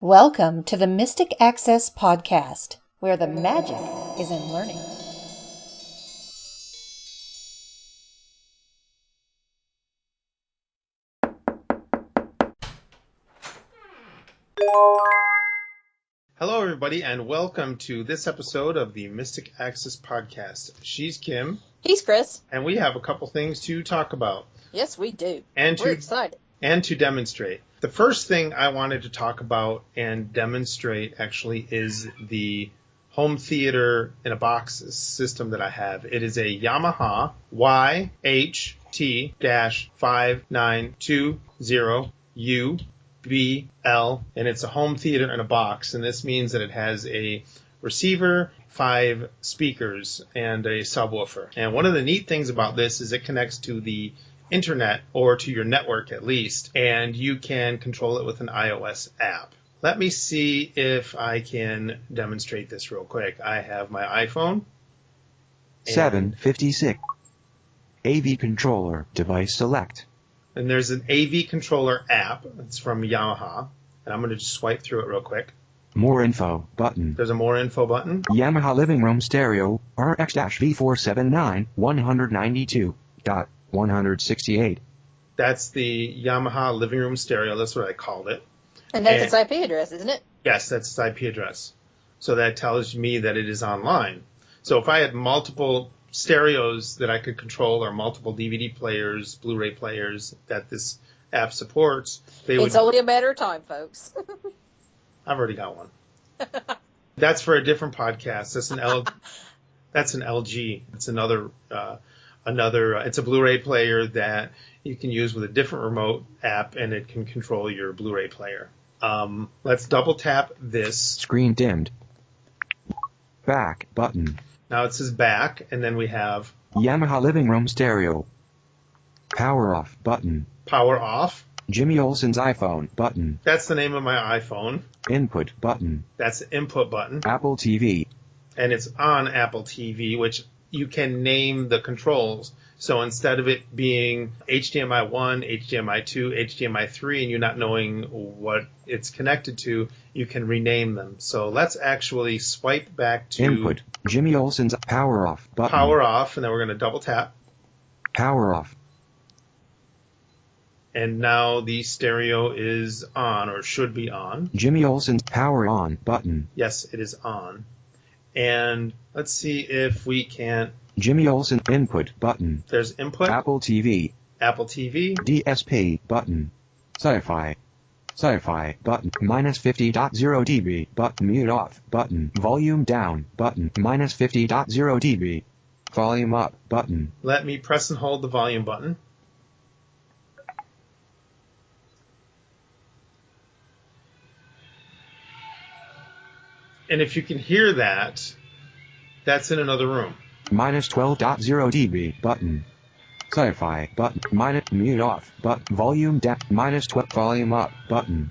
Welcome to the Mystic Access Podcast, where the magic is in learning. Hello, everybody, and welcome to this episode of the Mystic Access Podcast. She's Kim. He's Chris. And we have a couple things to talk about. Yes, we do. And We're excited. And to demonstrate. The first thing I wanted to talk about and demonstrate, actually, is the home theater in a box system that I have. It is a Yamaha YHT-5920UBL, and it's a home theater in a box, and this means that it has a receiver, 5 speakers, and a subwoofer. And one of the neat things about this is it connects to the internet, or to your network at least, and you can control it with an iOS app. Let me see if I can demonstrate this real quick. I have my iPhone. 756. AV controller, device select. And there's an AV controller app. It's from Yamaha. And I'm going to just swipe through it real quick. More info button. There's a more info button. Yamaha living room stereo, RX-V479-192.168. That's the Yamaha living room stereo. That's what I called it. And that's its IP address, isn't it? Yes, that's its IP address. So that tells me that it is online. So if I had multiple stereos that I could control, or multiple DVD players, Blu-ray players that this app supports, It's only a matter of time, folks. I've already got one. That's for a different podcast. That's an LG. It's another. It's a Blu-ray player that you can use with a different remote app, and it can control your Blu-ray player. Let's double tap this. Screen dimmed. Back button. Now it says back, and then we have Yamaha living room stereo. Power off button. Power off. Jimmy Olsen's iPhone button. That's the name of my iPhone. Input button. That's the input button. Apple TV. And it's on Apple TV, which you can name the controls. So instead of it being HDMI 1, HDMI 2, HDMI 3, and you not knowing what it's connected to, you can rename them. So let's actually swipe back to Input. Jimmy Olsen's power off button. Power off, and then we're going to double tap. Power off. And now the stereo is on, or should be on. Jimmy Olsen's power on button. Yes, it is on. And let's see if we can. Jimmy Olsen input button. There's input. Apple TV. Apple TV. DSP button. Sci-fi. Sci-fi button. -50.0 dB button. Mute off button. Volume down button. -50.0 dB. Volume up button. Let me press and hold the volume button. And if you can hear that, that's in another room. -12.0 dB button. Sci-fi button. Mute off button. Volume down. -12. Volume up button.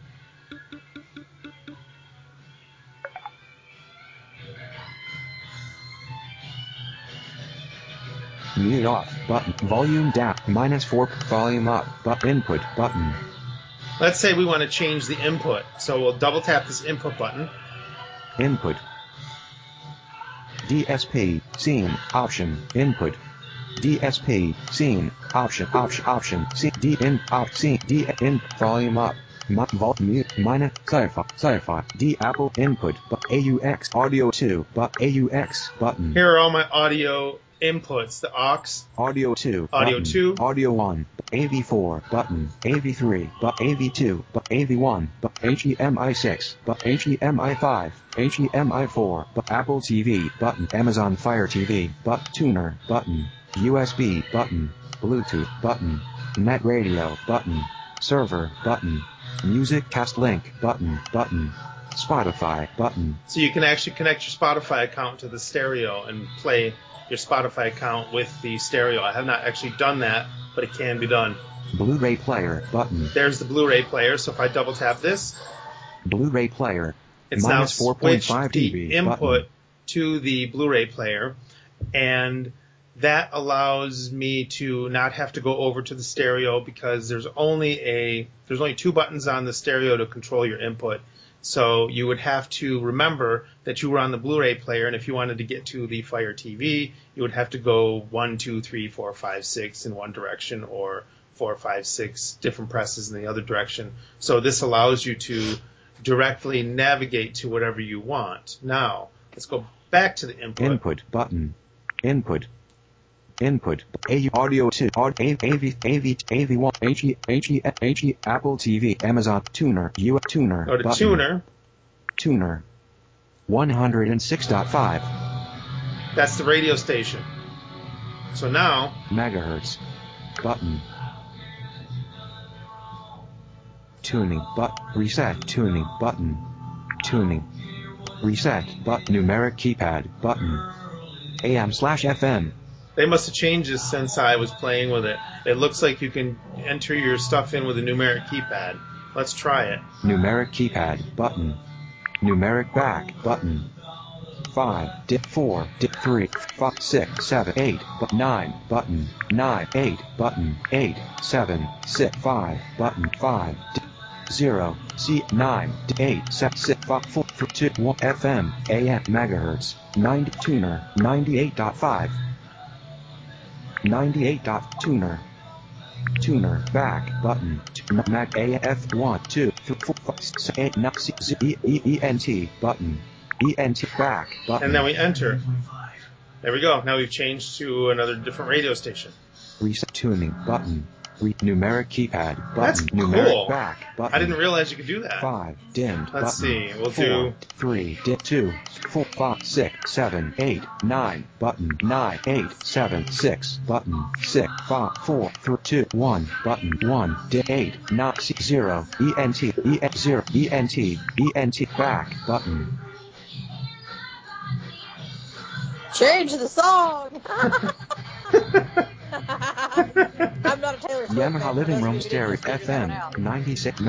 Mute off button. Volume down. -4. Volume up. Input button. Let's say we want to change the input. So we'll double tap this input button. Input. DSP, scene, option, input. DSP, scene, option, C, D, in, out, C, D, in, volume up. Mute, sci-fi, D, Apple, input, AUX, audio 2, AUX, button. Here are all my audio inputs, the aux. Audio 2, audio button. 2. Audio 1, AV4, button, AV3, AV2, AV1, HDMI 6, HDMI 5, HDMI 4, Apple TV, button, Amazon Fire TV, tuner, button, USB, button, Bluetooth, button, Net Radio, button, server, button, MusicCast link, button, Spotify, button. So you can actually connect your Spotify account to the stereo and play your Spotify account with the stereo. I have not actually done that, but it can be done. Blu-ray player, button. There's the Blu-ray player, so if I double tap this, Blu-ray player, it's now -4.5 dB the input button. to the Blu-ray player, and that allows me to not have to go over to the stereo, because there's only 2 buttons on the stereo to control your input. So you would have to remember that you were on the Blu-ray player, and if you wanted to get to the Fire TV, you would have to go 1, 2, 3, 4, 5, 6 in one direction, or 4, 5, 6 different presses in the other direction. So this allows you to directly navigate to whatever you want. Now, let's go back to the input. Input button. Input. Input. Audio to AV1 HE Apple TV Amazon Tuner Tuner. Go to button. Tuner. 106.5 That's the radio station. So now, megahertz button. Tuning reset tuning button. Tuning reset button. Numeric keypad button. AM/FM. they must have changed this since I was playing with it. It looks like you can enter your stuff in with a numeric keypad. Let's try it. Numeric keypad button. Numeric back button. 5, dip 4, dip 3, 5, 6, 7, 8, but 9, button, 9, 8, button, 8, 7, 6, 5, button, 5, dip 0, C, 9, 8, 7, 6, 5, 4, 2, 1, FM, AM, megahertz, 90, tuner, 98.5, 98. Tuner. Tuner, back, button, Mac AF 1, 2, 3, 4, 5, 6, 8, 9, ENT, button, ENT, back, button. And then we enter. There we go. Now we've changed to another different radio station. Reset tuning, button, numeric keypad, button, That's numeric cool. back, button. I didn't realize you could do that. 5, dimmed, Let's button. see. We'll 4, do 3, dip 2, 4, 5, 6, 7, 8, 9, button, 9, 8, 7, 6, button, 6, 5, 4, 3, 2, 1, button, 1, dip 8, 9, 0, ENT, ENT, 0, ENT, ENT, back, button. Change the song. I'm not a Taylor Swift Yamaha fan, Living but Room those Stereo videos are coming out. FM 96 F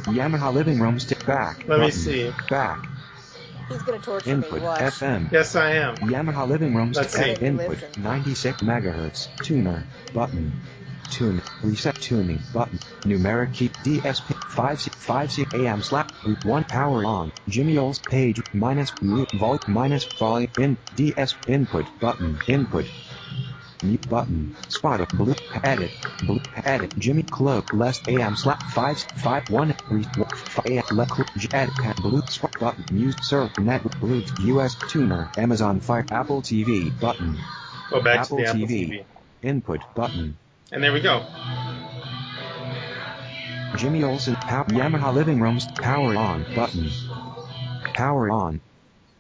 Yamaha Living Room back. Let me button, see. Back. He's gonna torture Input me. Watch. FM. Yes, I am. Yamaha Living Room Let's see. input Listen. 96 megahertz. Tuner button. Tune reset tuning button. Numeric key DSP 5C AM slap 1 power on. Jimmy Oles page minus mute volt minus volume in DS input button input. Mute button. Spot blue edit Jimmy cloak less AM slap 551 AM edit blue spot button music serve network blue US tuner Amazon Fire Apple TV button. Go back Apple to the Apple TV. TV. Input button. And there we go. Jimmy Olsen Yamaha Living Room's power on button. Power on.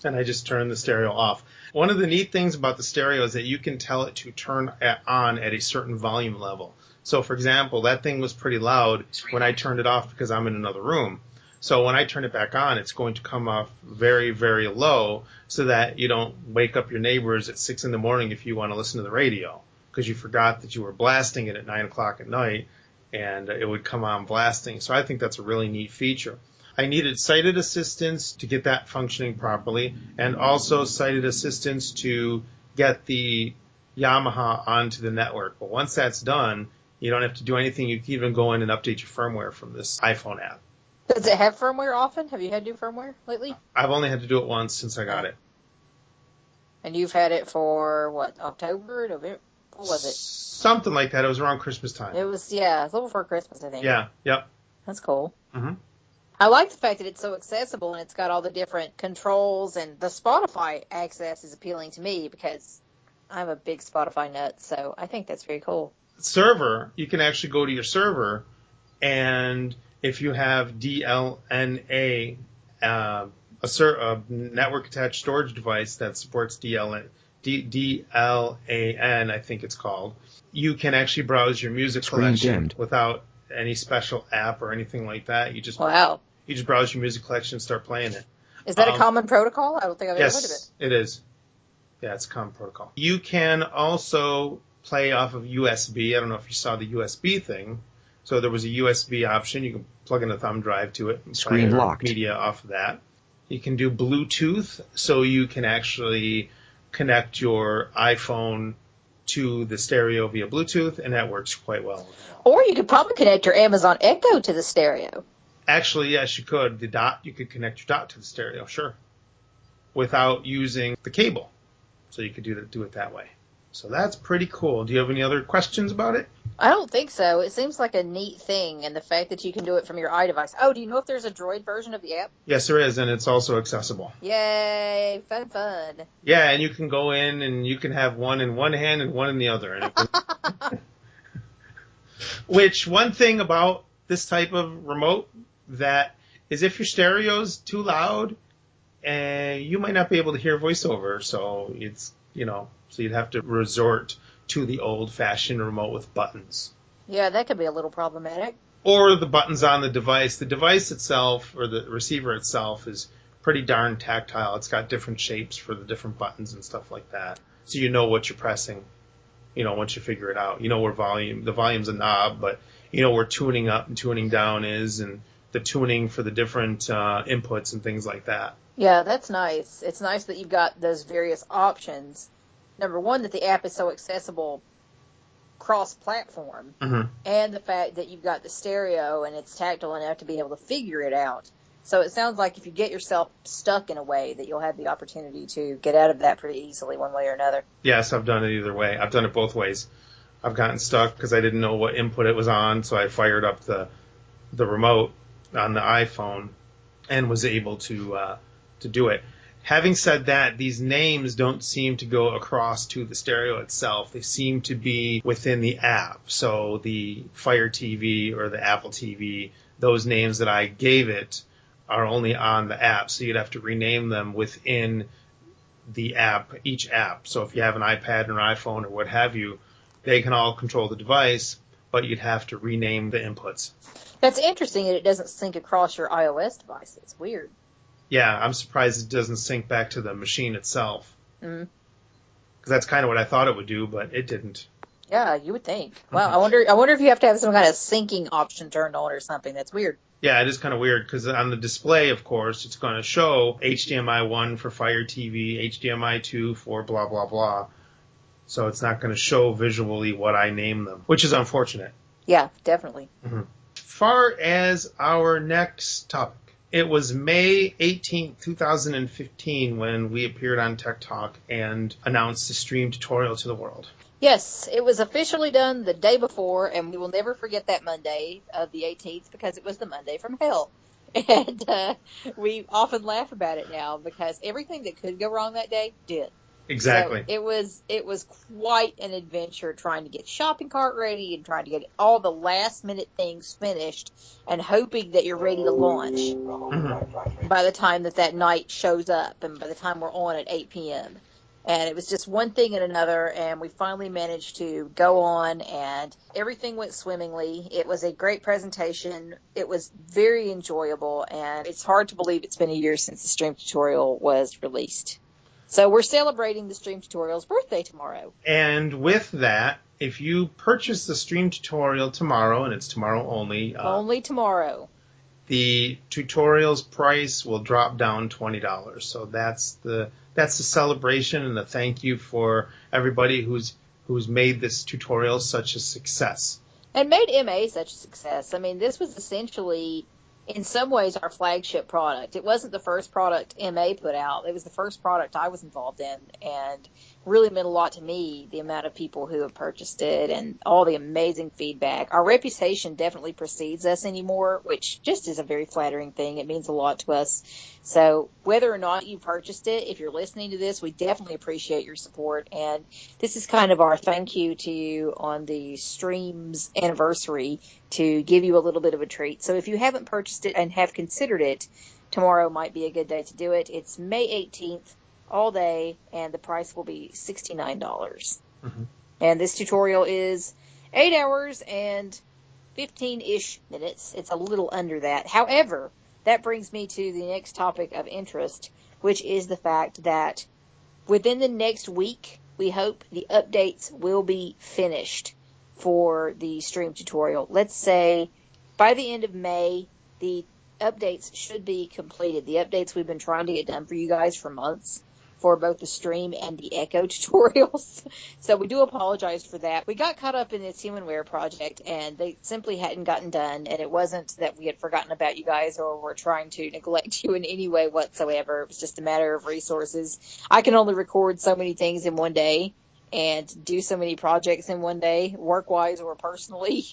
And I just turned the stereo off. One of the neat things about the stereo is that you can tell it to turn on at a certain volume level. So, for example, that thing was pretty loud when I turned it off because I'm in another room. So when I turn it back on, it's going to come off very, very low so that you don't wake up your neighbors at 6 in the morning if you want to listen to the radio because you forgot that you were blasting it at 9 o'clock at night and it would come on blasting. So I think that's a really neat feature. I needed sighted assistance to get that functioning properly, and also sighted assistance to get the Yamaha onto the network. But once that's done, you don't have to do anything. You can even go in and update your firmware from this iPhone app. Does it have firmware often? Have you had new firmware lately? I've only had to do it once since I got it. And you've had it for, what, October, November? What was it? Something like that. It was around Christmas time. It was, yeah, a little before Christmas, I think. Yeah, yep. That's cool. Mm-hmm. I like the fact that it's so accessible and it's got all the different controls, and the Spotify access is appealing to me because I'm a big Spotify nut, so I think that's very cool. Server, you can actually go to your server, and if you have DLNA, a network attached storage device that supports DLAN, I think it's called, you can actually browse your music collection without any special app or anything like that. You just Wow. You just browse your music collection and start playing it. Is that a common protocol? I don't think I've ever heard of it. Yes, it is. Yeah, it's a common protocol. You can also play off of USB. I don't know if you saw the USB thing. So there was a USB option. You can plug in a thumb drive to it and play your media off of that. You can do Bluetooth, so you can actually connect your iPhone to the stereo via Bluetooth, and that works quite well. Or you could probably connect your Amazon Echo to the stereo. Actually, yes, you could. You could connect your dot to the stereo, sure, without using the cable. So you could do it that way. So that's pretty cool. Do you have any other questions about it? I don't think so. It seems like a neat thing, and the fact that you can do it from your iDevice. Oh, do you know if there's a Droid version of the app? Yes, there is, and it's also accessible. Yay, fun. Yeah, and you can go in and you can have one in one hand and one in the other. And which, one thing about this type of remote that is if your stereo's too loud, you might not be able to hear voiceover, so it's, so you'd have to resort to the old-fashioned remote with buttons. Yeah, that could be a little problematic. Or the buttons on the device. The device itself, or the receiver itself, is pretty darn tactile. It's got different shapes for the different buttons and stuff like that. So you know what you're pressing, once you figure it out. You know where the volume's a knob, but you know where tuning up and tuning down is, and the tuning for the different inputs and things like that. Yeah, that's nice. It's nice that you've got those various options. Number one, that the app is so accessible cross-platform, and the fact that you've got the stereo and it's tactile enough to be able to figure it out. So it sounds like if you get yourself stuck in a way, that you'll have the opportunity to get out of that pretty easily one way or another. Yes, I've done it either way. I've done it both ways. I've gotten stuck because I didn't know what input it was on, so I fired up the remote on the iPhone and was able to do it. Having said that, these names don't seem to go across to the stereo itself. They seem to be within the app. So the Fire TV or the Apple TV, those names that I gave it are only on the app. So you'd have to rename them within the app, each app. So if you have an iPad or an iPhone or what have you, they can all control the device, but you'd have to rename the inputs. That's interesting that it doesn't sync across your iOS device. It's weird. Yeah, I'm surprised it doesn't sync back to the machine itself. Mm-hmm. Because that's kind of what I thought it would do, but it didn't. Yeah, you would think. Wow, I wonder if you have to have some kind of syncing option turned on or something. That's weird. Yeah, it is kind of weird because on the display, of course, it's going to show HDMI 1 for Fire TV, HDMI 2 for blah, blah, blah. So it's not going to show visually what I name them, which is unfortunate. Yeah, definitely. Mm-hmm. As far as our next topic, it was May 18th, 2015 when we appeared on Tech Talk and announced the stream tutorial to the world. Yes, it was officially done the day before, and we will never forget that Monday of the 18th because it was the Monday from hell. And we often laugh about it now because everything that could go wrong that day did. Exactly. So it was quite an adventure trying to get shopping cart ready and trying to get all the last minute things finished and hoping that you're ready to launch by the time that night shows up and by the time we're on at 8 p.m. And it was just one thing and another, and we finally managed to go on, and everything went swimmingly. It was a great presentation. It was very enjoyable, and it's hard to believe it's been a year since the stream tutorial was released. So we're celebrating the stream tutorial's birthday tomorrow. And with that, if you purchase the stream tutorial tomorrow, and it's tomorrow only. Only tomorrow. The tutorial's price will drop down $20. So that's the celebration and the thank you for everybody who's made this tutorial such a success. And made MA such a success. I mean, this was essentially, in some ways, our flagship product. It wasn't the first product MA put out. It was the first product I was involved in, and really meant a lot to me, the amount of people who have purchased it and all the amazing feedback. Our reputation definitely precedes us anymore, which just is a very flattering thing. It means a lot to us. So whether or not you purchased it, if you're listening to this, we definitely appreciate your support. And this is kind of our thank you to you on the stream's anniversary to give you a little bit of a treat. So if you haven't purchased it and have considered it, tomorrow might be a good day to do it. It's May 18th. All day, and the price will be $69. Mm-hmm. And this tutorial is 8 hours and 15-ish minutes. It's a little under that. However, that brings me to the next topic of interest, which is the fact that within the next week, we hope the updates will be finished for the stream tutorial. Let's say by the end of May, the updates should be completed. The updates we've been trying to get done for you guys for months. for both the stream and the echo tutorials. So we do apologize for that. We got caught up in this Humanware project, and they simply hadn't gotten done, and it wasn't that we had forgotten about you guys or were trying to neglect you in any way whatsoever. It was just a matter of resources. I can only record so many things in one day and do so many projects in one day, work-wise or personally.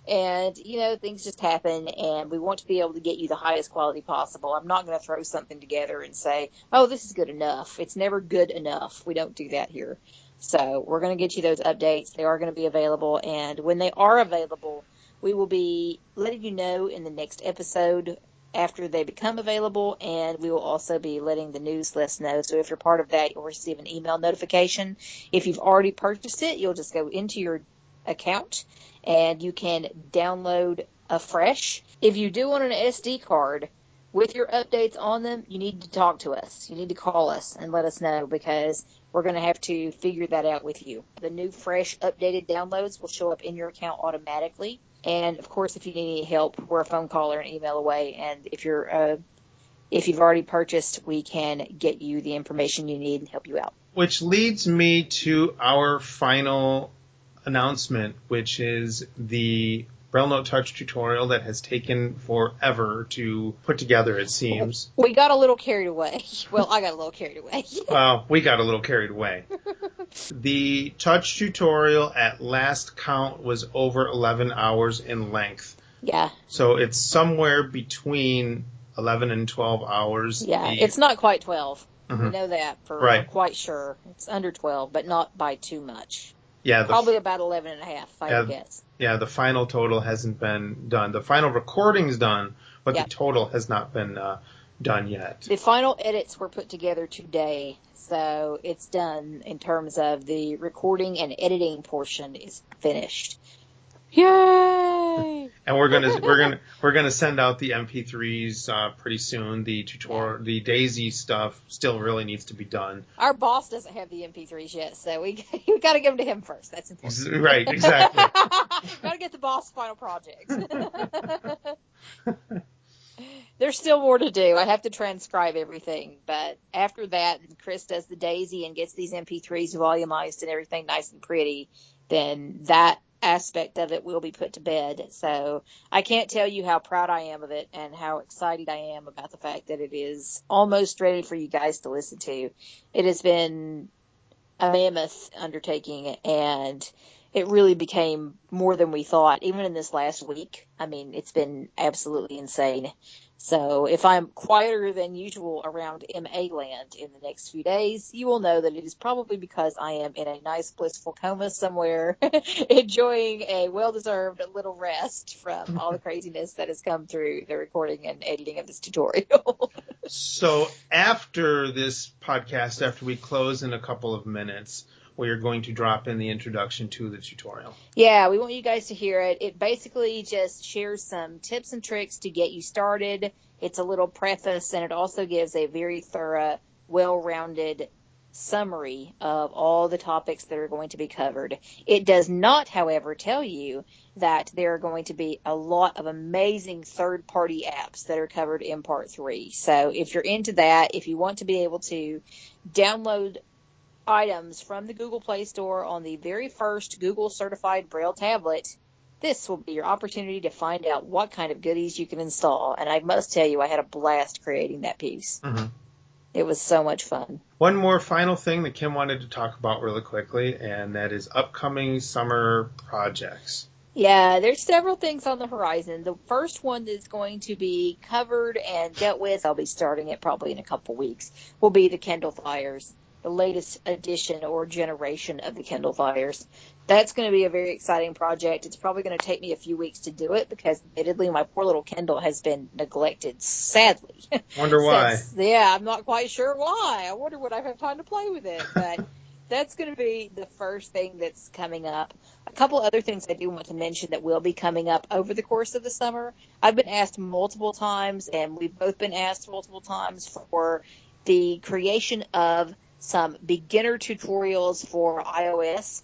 And, things just happen, and we want to be able to get you the highest quality possible. I'm not going to throw something together and say, oh, this is good enough. It's never good enough. We don't do that here. So we're going to get you those updates. They are going to be available, and when they are available, we will be letting you know in the next episode after they become available, and we will also be letting the newsletter know. So if you're part of that, you'll receive an email notification. If you've already purchased it, you'll just go into your account and you can download afresh. If you do want an SD card with your updates on them, you need to talk to us. You need to call us and let us know, because we're going to have to figure that out with you. The new, fresh, updated downloads will show up in your account automatically. And, of course, if you need any help, we're a phone call or an email away. And if you've already purchased, we can get you the information you need and help you out. Which leads me to our final announcement, which is the Braille Note Touch tutorial that has taken forever to put together, it seems. We got a little carried away. Well, I got a little carried away. Well, we got a little carried away. The touch tutorial at last count was over 11 hours in length. Yeah. So it's somewhere between 11 and 12 hours. Yeah, it's not quite 12. Mm-hmm. We know that for quite sure. It's under 12, but not by too much. Yeah, probably about 11 and a half, if I would guess. Yeah, the final total hasn't been done. The final recording's done, but the total has not been done yet. The final edits were put together today, so it's done in terms of the recording and editing portion is finished. Yay! And we're gonna send out the MP3s pretty soon. The tutorial, the Daisy stuff, still really needs to be done. Our boss doesn't have the MP3s yet, so we got to give them to him first. That's important. Right, exactly. Got to get the boss final project. There's still more to do. I have to transcribe everything, but after that, Chris does the Daisy and gets these MP3s volumized and everything nice and pretty. Then that aspect of it will be put to bed. So I can't tell you how proud I am of it and how excited I am about the fact that it is almost ready for you guys to listen to. It has been a mammoth undertaking, and it really became more than we thought, even in this last week. I mean, it's been absolutely insane. So if I'm quieter than usual around MA land in the next few days, you will know that it is probably because I am in a nice, blissful coma somewhere, enjoying a well-deserved little rest from all the craziness that has come through the recording and editing of this tutorial. So after this podcast, after we close in a couple of minutes, we are going to drop in the introduction to the tutorial. Yeah, we want you guys to hear it. It basically just shares some tips and tricks to get you started. It's a little preface, and it also gives a very thorough, well-rounded summary of all the topics that are going to be covered. It does not, however, tell you that there are going to be a lot of amazing third-party apps that are covered in Part 3. So if you're into that, if you want to be able to download items from the Google Play Store on the very first Google certified Braille tablet, this will be your opportunity to find out what kind of goodies you can install. And I must tell you, I had a blast creating that piece. Mm-hmm. It was so much fun. One more final thing that Kim wanted to talk about really quickly, and that is upcoming summer projects. Yeah, there's several things on the horizon. The first one that's going to be covered and dealt with, I'll be starting it probably in a couple weeks, will be the Kindle Fires. The latest edition or generation of the Kindle Fires. That's going to be a very exciting project. It's probably going to take me a few weeks to do it because, admittedly, my poor little Kindle has been neglected, sadly. Wonder why. Yeah, I'm not quite sure why. I wonder would I have time to play with it. But that's going to be the first thing that's coming up. A couple other things I do want to mention that will be coming up over the course of the summer. I've been asked multiple times, and we've both been asked multiple times for the creation of some beginner tutorials for iOS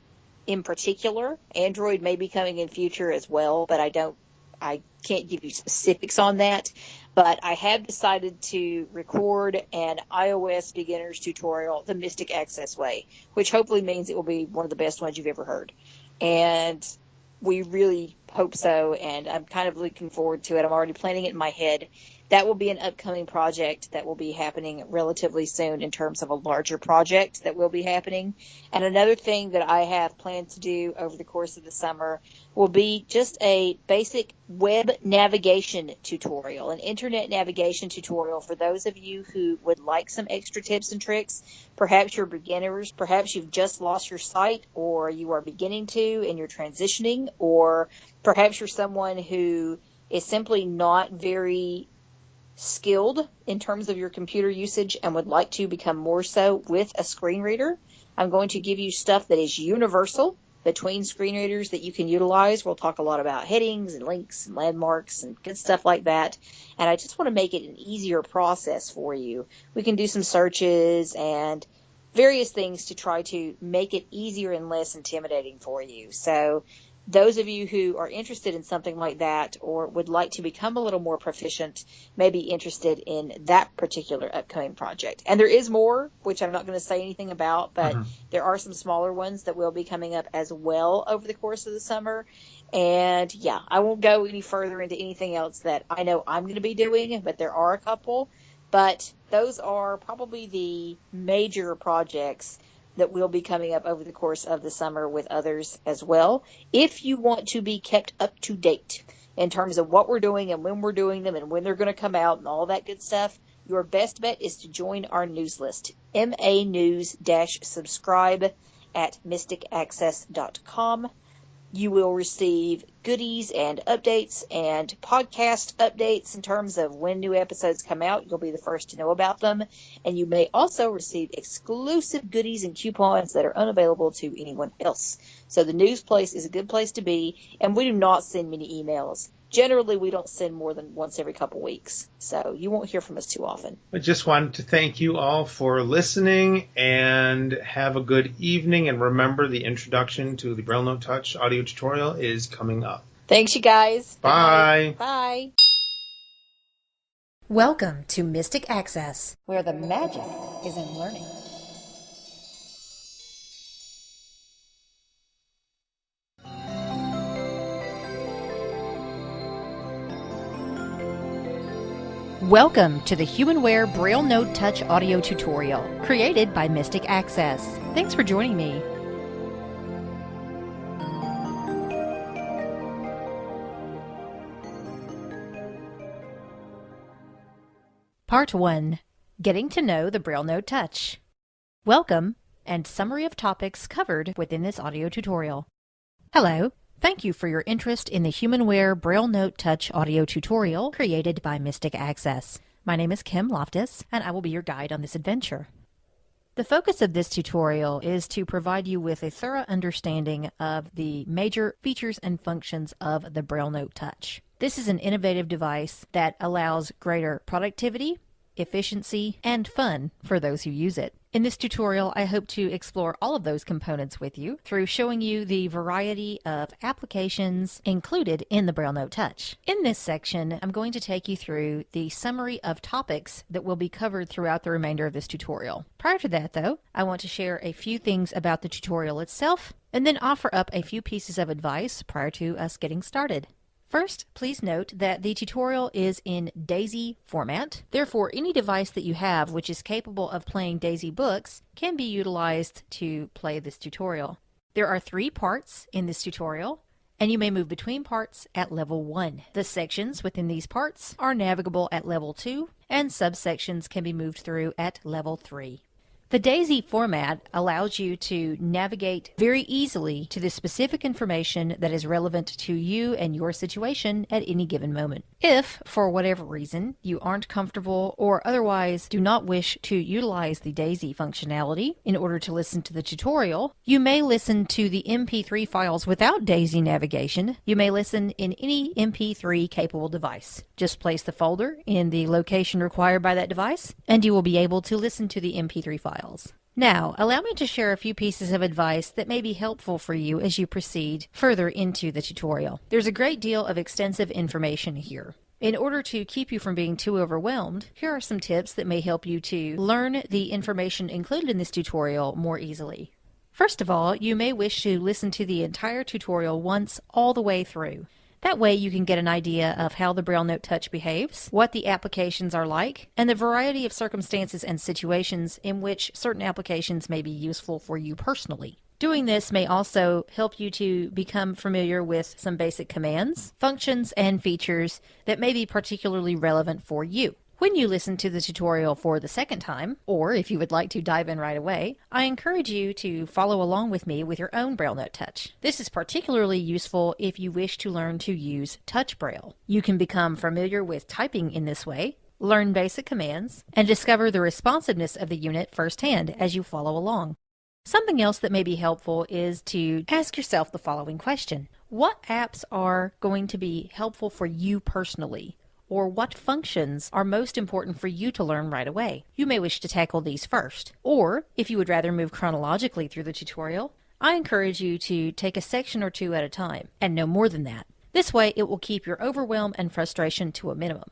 in particular. Android may be coming in future as well, but I can't give you specifics on that. But I have decided to record an iOS beginner's tutorial the Mystic Access way, which hopefully means it will be one of the best ones you've ever heard. And we really hope so, and I'm kind of looking forward to it. I'm already planning it in my head. That will be an upcoming project that will be happening relatively soon in terms of a larger project that will be happening. And another thing that I have planned to do over the course of the summer will be just a basic web navigation tutorial, an internet navigation tutorial for those of you who would like some extra tips and tricks. Perhaps you're beginners, perhaps you've just lost your site, or you are beginning to and you're transitioning, or perhaps you're someone who is simply not very skilled in terms of your computer usage and would like to become more so with a screen reader. I'm going to give you stuff that is universal between screen readers that you can utilize. We'll talk a lot about headings and links and landmarks and good stuff like that. And I just want to make it an easier process for you. We can do some searches and various things to try to make it easier and less intimidating for you. So those of you who are interested in something like that or would like to become a little more proficient may be interested in that particular upcoming project. And there is more, which I'm not going to say anything about, but there are some smaller ones that will be coming up as well over the course of the summer. And yeah, I won't go any further into anything else that I know I'm going to be doing, but there are a couple. But those are probably the major projects that will be coming up over the course of the summer, with others as well. If you want to be kept up to date in terms of what we're doing and when we're doing them and when they're going to come out and all that good stuff, your best bet is to join our news list. MA-subscribe at mysticaccess.com. You will receive goodies and updates and podcast updates in terms of when new episodes come out. You'll be the first to know about them. And you may also receive exclusive goodies and coupons that are unavailable to anyone else. So the news place is a good place to be. And we do not send many emails. Generally, we don't send more than once every couple weeks. So you won't hear from us too often. I just wanted to thank you all for listening, and have a good evening. And remember, the introduction to the Braille Note Touch audio tutorial is coming up. Thanks, you guys. Bye. Bye. Welcome to Mystic Access, where the magic is in learning. Welcome to the HumanWare Braille Note Touch audio tutorial, created by Mystic Access. Thanks for joining me. Part 1. Getting to know the Braille Note Touch. Welcome, and summary of topics covered within this audio tutorial. Hello. Thank you for your interest in the HumanWare Braille Note Touch audio tutorial created by Mystic Access. My name is Kim Loftus, and I will be your guide on this adventure. The focus of this tutorial is to provide you with a thorough understanding of the major features and functions of the Braille Note Touch. This is an innovative device that allows greater productivity, efficiency, and fun for those who use it. In this tutorial, I hope to explore all of those components with you through showing you the variety of applications included in the Braille Note Touch. In this section, I'm going to take you through the summary of topics that will be covered throughout the remainder of this tutorial. Prior to that, though, I want to share a few things about the tutorial itself, and then offer up a few pieces of advice prior to us getting started. First, please note that the tutorial is in DAISY format. Therefore, any device that you have which is capable of playing DAISY books can be utilized to play this tutorial. There are 3 parts in this tutorial, and you may move between parts at level 1. The sections within these parts are navigable at level 2, and subsections can be moved through at level 3. The DAISY format allows you to navigate very easily to the specific information that is relevant to you and your situation at any given moment. If, for whatever reason, you aren't comfortable or otherwise do not wish to utilize the DAISY functionality in order to listen to the tutorial, you may listen to the MP3 files without DAISY navigation. You may listen in any MP3 capable device. Just place the folder in the location required by that device, and you will be able to listen to the MP3 files. Now, allow me to share a few pieces of advice that may be helpful for you as you proceed further into the tutorial. There's a great deal of extensive information here. In order to keep you from being too overwhelmed, here are some tips that may help you to learn the information included in this tutorial more easily. First of all, you may wish to listen to the entire tutorial once all the way through. That way you can get an idea of how the Braille Note Touch behaves, what the applications are like, and the variety of circumstances and situations in which certain applications may be useful for you personally. Doing this may also help you to become familiar with some basic commands, functions, and features that may be particularly relevant for you. When you listen to the tutorial for the second time, or if you would like to dive in right away, I encourage you to follow along with me with your own Braille Note Touch. This is particularly useful if you wish to learn to use Touch Braille. You can become familiar with typing in this way, learn basic commands, and discover the responsiveness of the unit firsthand as you follow along. Something else that may be helpful is to ask yourself the following question. What apps are going to be helpful for you personally? Or what functions are most important for you to learn right away? You may wish to tackle these first. Or, if you would rather move chronologically through the tutorial, I encourage you to take a section or two at a time, and no more than that. This way, it will keep your overwhelm and frustration to a minimum.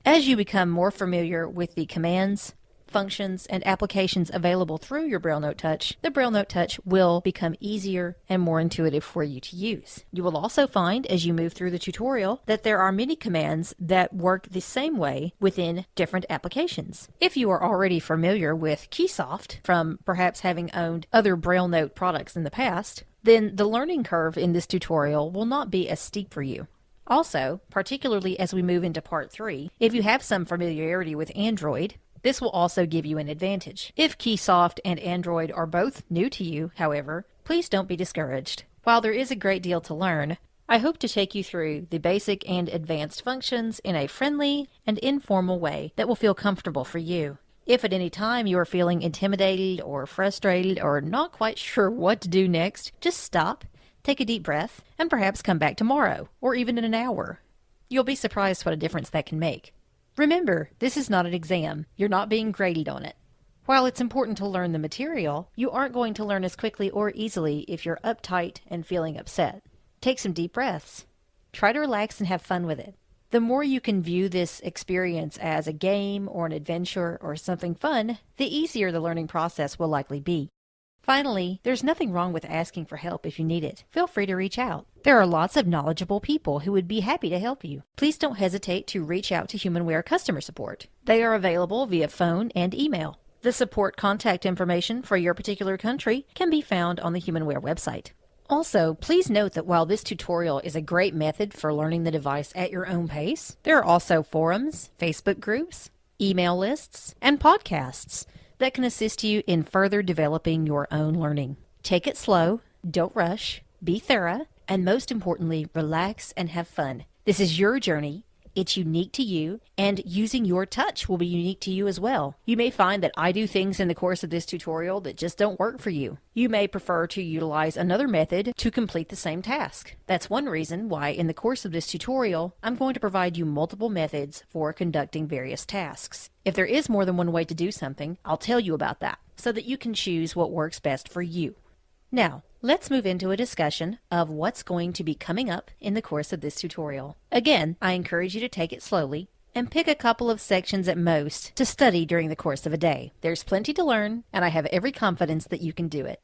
As you become more familiar with the commands, functions, and applications available through your Braille Note Touch, the Braille Note Touch will become easier and more intuitive for you to use. You will also find, as you move through the tutorial, that there are many commands that work the same way within different applications. If you are already familiar with Keysoft, from perhaps having owned other Braille Note products in the past, then the learning curve in this tutorial will not be as steep for you. Also, particularly as we move into Part 3, if you have some familiarity with Android, this will also give you an advantage. If Keysoft and Android are both new to you, however, please don't be discouraged. While there is a great deal to learn, I hope to take you through the basic and advanced functions in a friendly and informal way that will feel comfortable for you. If at any time you are feeling intimidated or frustrated or not quite sure what to do next, just stop, take a deep breath, and perhaps come back tomorrow, or even in an hour. You'll be surprised what a difference that can make. Remember, this is not an exam. You're not being graded on it. While it's important to learn the material, you aren't going to learn as quickly or easily if you're uptight and feeling upset. Take some deep breaths. Try to relax and have fun with it. The more you can view this experience as a game or an adventure or something fun, the easier the learning process will likely be. Finally, there's nothing wrong with asking for help if you need it. Feel free to reach out. There are lots of knowledgeable people who would be happy to help you. Please don't hesitate to reach out to HumanWare customer support. They are available via phone and email. The support contact information for your particular country can be found on the HumanWare website. Also, please note that while this tutorial is a great method for learning the device at your own pace, there are also forums, Facebook groups, email lists, and podcasts that can assist you in further developing your own learning. Take it slow, don't rush, be thorough, and most importantly, relax and have fun. This is your journey. It's unique to you, and using your touch will be unique to you as well. You may find that I do things in the course of this tutorial that just don't work for you. You may prefer to utilize another method to complete the same task. That's one reason why in the course of this tutorial, I'm going to provide you multiple methods for conducting various tasks. If there is more than one way to do something, I'll tell you about that so that you can choose what works best for you. Now, let's move into a discussion of what's going to be coming up in the course of this tutorial. Again, I encourage you to take it slowly and pick a couple of sections at most to study during the course of a day. There's plenty to learn, and I have every confidence that you can do it.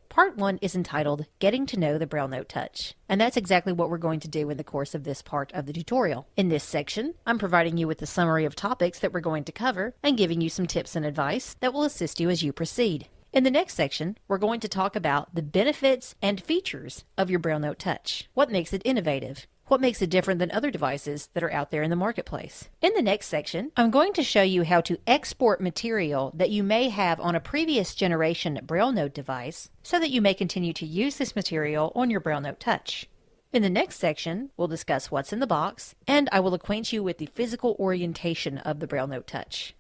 Part 1 is entitled Getting to Know the Braille Note Touch, and that's exactly what we're going to do in the course of this part of the tutorial. In this section, I'm providing you with a summary of topics that we're going to cover and giving you some tips and advice that will assist you as you proceed. In the next section, we're going to talk about the benefits and features of your Braille Note Touch. What makes it innovative? What makes it different than other devices that are out there in the marketplace? In the next section, I'm going to show you how to export material that you may have on a previous generation Braille Note device so that you may continue to use this material on your Braille Note Touch. In the next section, we'll discuss what's in the box, and I will acquaint you with the physical orientation of the Braille Note Touch.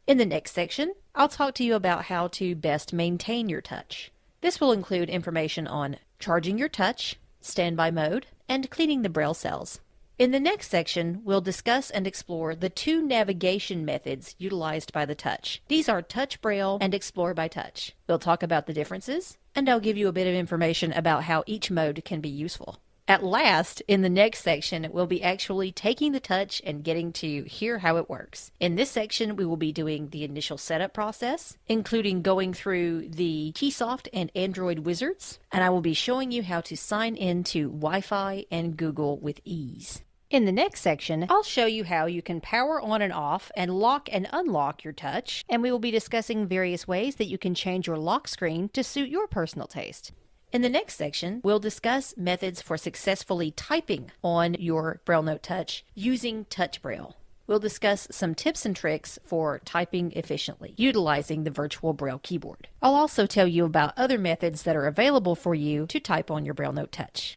In the next section, I'll talk to you about how to best maintain your touch. This will include information on charging your touch, standby mode, and cleaning the Braille cells. In the next section, we'll discuss and explore the two navigation methods utilized by the Touch. These are Touch Braille and Explore by Touch. We'll talk about the differences, and I'll give you a bit of information about how each mode can be useful. At last, in the next section, we'll be actually taking the Touch and getting to hear how it works. In this section, we will be doing the initial setup process, including going through the Keysoft and Android wizards, and I will be showing you how to sign in to Wi-Fi and Google with ease. In the next section, I'll show you how you can power on and off and lock and unlock your Touch, and we will be discussing various ways that you can change your lock screen to suit your personal taste. In the next section, we'll discuss methods for successfully typing on your Braille Note Touch using Touch Braille. We'll discuss some tips and tricks for typing efficiently, utilizing the virtual Braille keyboard. I'll also tell you about other methods that are available for you to type on your Braille Note Touch.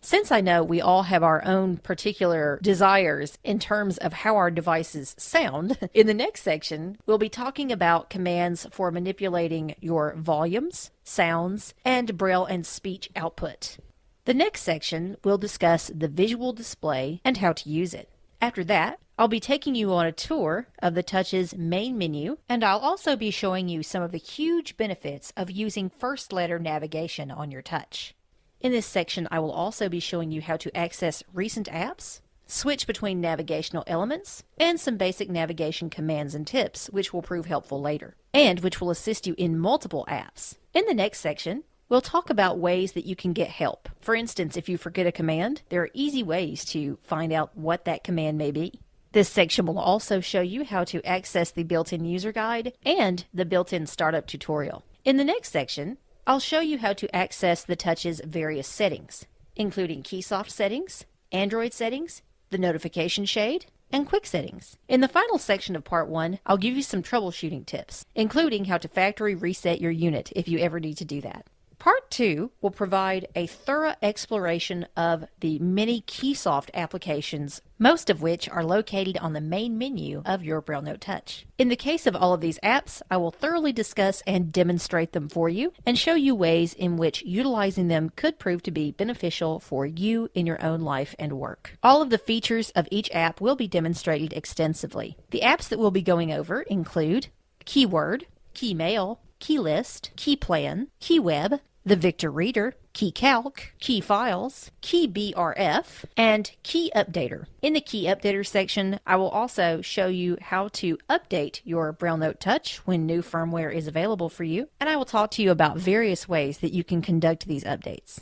Since I know we all have our own particular desires in terms of how our devices sound, in the next section, we'll be talking about commands for manipulating your volumes, sounds, and Braille and speech output. The next section, we'll discuss the visual display and how to use it. After that, I'll be taking you on a tour of the Touch's main menu, and I'll also be showing you some of the huge benefits of using first letter navigation on your Touch. In this section, I will also be showing you how to access recent apps, switch between navigational elements, and some basic navigation commands and tips, which will prove helpful later, and which will assist you in multiple apps. In the next section, we'll talk about ways that you can get help. For instance, if you forget a command, there are easy ways to find out what that command may be. This section will also show you how to access the built-in user guide and the built-in startup tutorial. In the next section, I'll show you how to access the Touch's various settings, including Keysoft settings, Android settings, the notification shade, and quick settings. In the final section of Part 1, I'll give you some troubleshooting tips, including how to factory reset your unit if you ever need to do that. Part 2 will provide a thorough exploration of the many Keysoft applications, most of which are located on the main menu of your Braille Note Touch. In the case of all of these apps, I will thoroughly discuss and demonstrate them for you and show you ways in which utilizing them could prove to be beneficial for you in your own life and work. All of the features of each app will be demonstrated extensively. The apps that we'll be going over include Keyword, Keymail, Keylist, Keyplan, Keyweb, the Victor Reader, Key Calc, Key Files, Key BRF, and Key Updater. In the Key Updater section, I will also show you how to update your Braille Note Touch when new firmware is available for you, and I will talk to you about various ways that you can conduct these updates.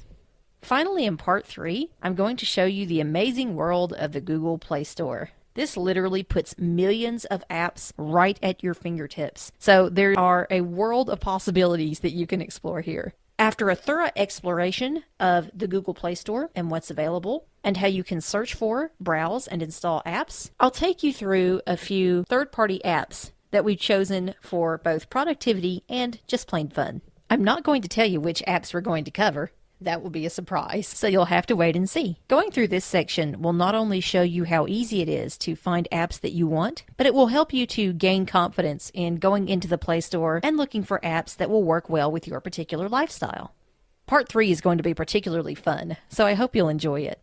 Finally, in Part 3, I'm going to show you the amazing world of the Google Play Store. This literally puts millions of apps right at your fingertips, so there are a world of possibilities that you can explore here. After a thorough exploration of the Google Play Store and what's available, and how you can search for, browse, and install apps, I'll take you through a few third-party apps that we've chosen for both productivity and just plain fun. I'm not going to tell you which apps we're going to cover. That will be a surprise, so you'll have to wait and see. Going through this section will not only show you how easy it is to find apps that you want, but it will help you to gain confidence in going into the Play Store and looking for apps that will work well with your particular lifestyle. Part 3 is going to be particularly fun, so I hope you'll enjoy it.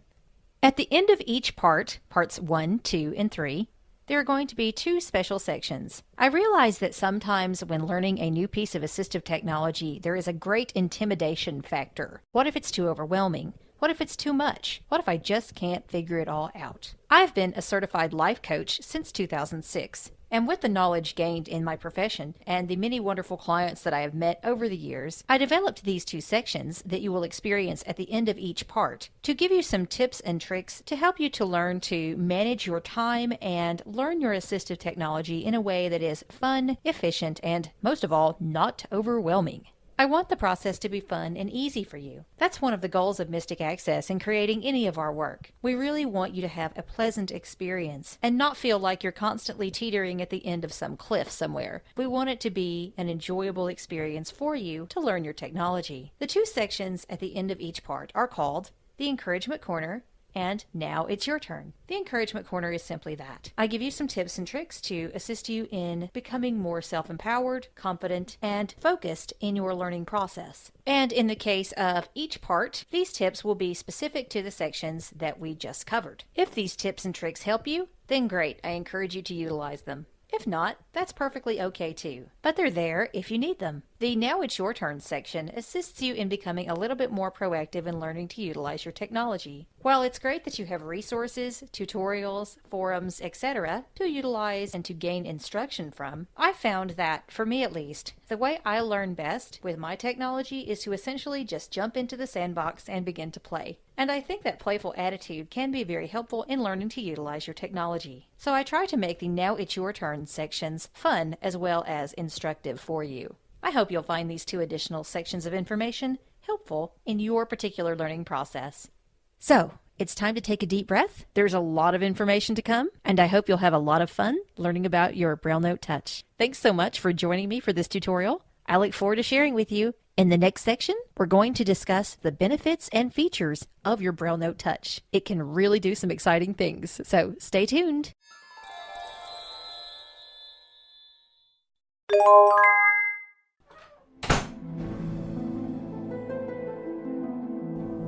At the end of each part, parts 1, 2, and 3, there are going to be 2 special sections. I realize that sometimes when learning a new piece of assistive technology, there is a great intimidation factor. What if it's too overwhelming? What if it's too much? What if I just can't figure it all out? I've been a certified life coach since 2006. And with the knowledge gained in my profession and the many wonderful clients that I have met over the years, I developed these 2 sections that you will experience at the end of each part to give you some tips and tricks to help you to learn to manage your time and learn your assistive technology in a way that is fun, efficient, and most of all, not overwhelming. I want the process to be fun and easy for you. That's one of the goals of Mystic Access in creating any of our work. We really want you to have a pleasant experience and not feel like you're constantly teetering at the end of some cliff somewhere. We want it to be an enjoyable experience for you to learn your technology. The 2 sections at the end of each part are called the Encouragement Corner And now it's your turn. The Encouragement Corner is simply that. I give you some tips and tricks to assist you in becoming more self-empowered, confident, and focused in your learning process. And in the case of each part, these tips will be specific to the sections that we just covered. If these tips and tricks help you, then great, I encourage you to utilize them. If not, that's perfectly okay too. But they're there if you need them. The Now It's Your Turn section assists you in becoming a little bit more proactive in learning to utilize your technology. While it's great that you have resources, tutorials, forums, etc. to utilize and to gain instruction from, I found that, for me at least, the way I learn best with my technology is to essentially just jump into the sandbox and begin to play. And I think that playful attitude can be very helpful in learning to utilize your technology. So I try to make the Now It's Your Turn sections fun as well as instructive for you. I hope you'll find these 2 additional sections of information helpful in your particular learning process. So, it's time to take a deep breath. There's a lot of information to come, and I hope you'll have a lot of fun learning about your Braille Note Touch. Thanks so much for joining me for this tutorial. I look forward to sharing with you. In the next section, we're going to discuss the benefits and features of your Braille Note Touch. It can really do some exciting things, so stay tuned.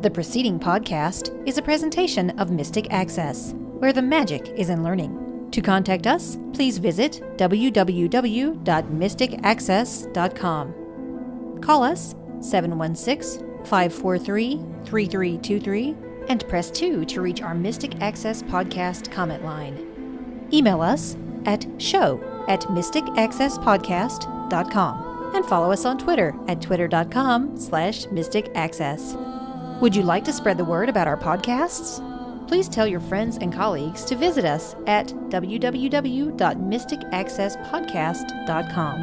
The preceding podcast is a presentation of Mystic Access, where the magic is in learning. To contact us, please visit www.mysticaccess.com. Call us 716-543-3323 and press 2 to reach our Mystic Access podcast comment line. Email us at show@mysticaccesspodcast.com and follow us on Twitter at twitter.com/mysticaccess. Would you like to spread the word about our podcasts? Please tell your friends and colleagues to visit us at www.mysticaccesspodcast.com.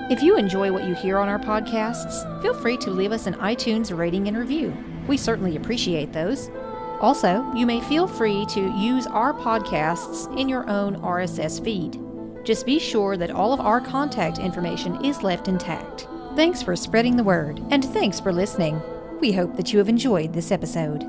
If you enjoy what you hear on our podcasts, feel free to leave us an iTunes rating and review. We certainly appreciate those. Also, you may feel free to use our podcasts in your own RSS feed. Just be sure that all of our contact information is left intact. Thanks for spreading the word, and thanks for listening. We hope that you have enjoyed this episode.